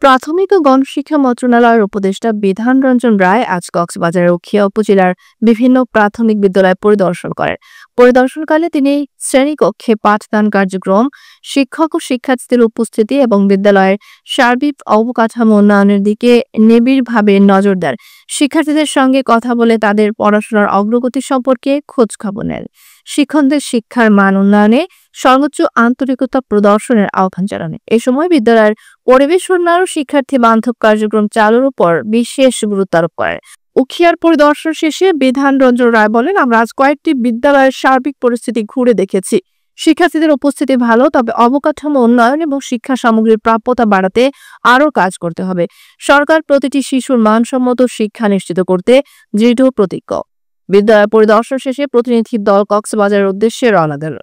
প্রাথমিক ও গণশিক্ষা মন্ত্রণালয়ের উপদেষ্টা বিধান রঞ্জন রায় আজ কক্সবাজারের উখিয়া উপজেলার বিভিন্ন প্রাথমিক বিদ্যালয় পরিদর্শন করেন। পরিদর্শনকালে তিনি শ্রেণীকক্ষে পাঠদান কার্যক্রম, শিক্ষক ও শিক্ষার্থীদের উপস্থিতি এবং বিদ্যালয়ের সার্বিক অবকাঠামো উন্নয়নের দিকে নিবিড়ভাবে নজর দেন। শিক্ষার্থীদের সঙ্গে কথা বলে তাদের পড়াশোনার অগ্রগতি সম্পর্কে খোঁজখবর নেন। শিক্ষকদের শিক্ষার মান উন্নয়নে সর্বোচ্চ আন্তরিকতা প্রদর্শনের আহ্বান জানান। এ সময় বিদ্যালয়ের পরিবেশ উন্নয়ন ও শিক্ষার্থী বান্ধব কার্যক্রম চালুর উপর বিশেষ গুরুত্ব আরোপ করেন। উখিয়ার পরিদর্শন শেষে বিধান রঞ্জন রায় বলেন, আমরা আজ কয়েকটি বিদ্যালয়ের সার্বিক পরিস্থিতি ঘুরে দেখেছি। শিক্ষার্থীদের উপস্থিতি ভালো, তবে অবকাঠামো উন্নয়ন এবং শিক্ষা সামগ্রীর প্রাপ্যতা বাড়াতে আরও কাজ করতে হবে। সরকার প্রতিটি শিশুর মানসম্মত শিক্ষা নিশ্চিত করতে দৃঢ় প্রতিজ্ঞ। বিদ্যালয় পরিদর্শন শেষে প্রতিনিধি দল কক্সবাজারের উদ্দেশ্যে রওনা দেন।